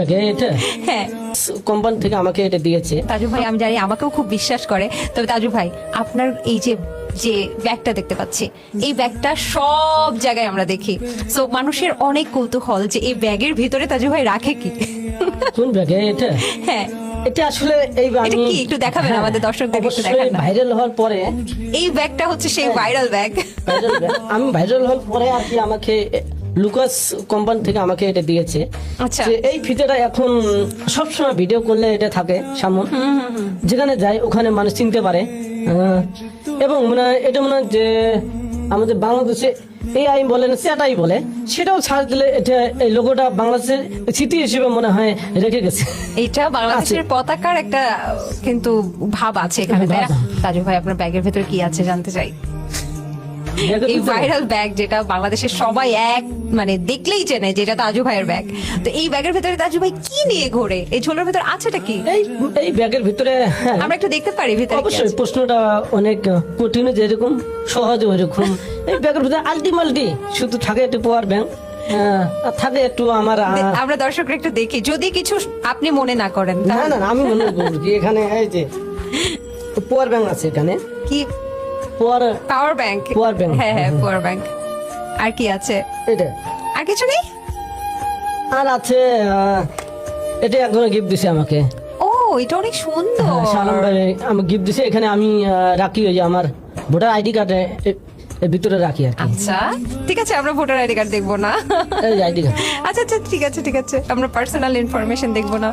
এটা হ্যাঁ কোম্পানি থেকে আমাকে এটা দিয়েছে। তাজু ভাই আমি জানি আমাকেও খুব বিশ্বাস করে। তবে তাজু ভাই আপনার এই যে যে ব্যাগটা দেখতে পাচ্ছি, এই ব্যাগটা সব জায়গায় আমরা দেখি। সো মানুষের অনেক কৌতূহল যে এই ব্যাগের ভিতরে তাজু ভাই রাখে কি। কোন ব্যাগে এটা? হ্যাঁ এটা আসলে এই এটা কি একটু দেখাবেন আমাদের দর্শকদেরকে একটু দেখান না? ভাইরাল হওয়ার পরে এই ব্যাগটা হচ্ছে সেই ভাইরাল ব্যাগ। আমি ভাইরাল হওয়ার পরে আর কি আমাকে লুকাস কোম্পানি থেকে আমাকে এটা দিয়েছে। আচ্ছা যে এই ফিতেটা এখন সবসময় ভিডিও করলে এটা থাকে সামনে, যেখানে যায় ওখানে মানুষ চিনতে পারে। এবং এটা মনে হয় যে আমাদের বাংলাদেশে এআই বলে না সেটাই বলে, সেটাও ছাড় দিলে এটা এই লোগোটা বাংলাদেশের স্মৃতি হিসেবে মনে হয় রেখে গেছে। এটা বাংলাদেশের পতাকার একটা কিন্তু ভাব আছে এখানে, তাই না? তাজু ভাই আপনার ব্যাগের ভেতরে কি আছে জানতে চাই। এই ভাইরাল ব্যাগ যেটা বাংলাদেশের সবাই এক মানে দেখলেই চেনে যেটা তাজু ভাইয়ের ব্যাগ। তো এই ব্যাগের ভেতরে তাজু ভাই কি নিয়ে ঘোরে? এই ঝোলের ভেতরে আছেটা কি? এই ব্যাগের ভিতরে আমরা একটু দেখতে পারি ভিতরে কি অবশ্যই। আছে? প্রশ্নটা অনেক কঠিন, যেরকম সহজ ওইরকম। এই ব্যাগের ভিতরে আলটিমাল্টি শুধু থাকে একটু পাওয়ার ব্যাংক, থাকে একটু আমার আমরা দর্শকরা একটু দেখি, যদি কিছু আপনি মনে না করেন না না আমি মনে করি কি এখানে এই যে পাওয়ার ব্যাংক আছে এখানে। কি পাওয়ার ব্যাংক? পাওয়ার ব্যাংক, হ্যাঁ হ্যাঁ পাওয়ার ব্যাংক। আর কি আছে? এটা আর কিছু নেই? আর আছে এটা একজন গিফট দিছে আমাকে। ও এটা অনেক সুন্দর। সালাম ভাই আমি গিফট দিছে। এখানে আমি রাখি ওই যে আমার ভোটার আইডি কার্ডে ভিতরে রাখি আর কি। আচ্ছা ঠিক আছে, আমরা ভোটার আইডি কার্ড দেখবো না। এই আইডি কার্ড। আচ্ছা আচ্ছা ঠিক আছে ঠিক আছে, আমরা পার্সোনাল ইনফরমেশন দেখবো না।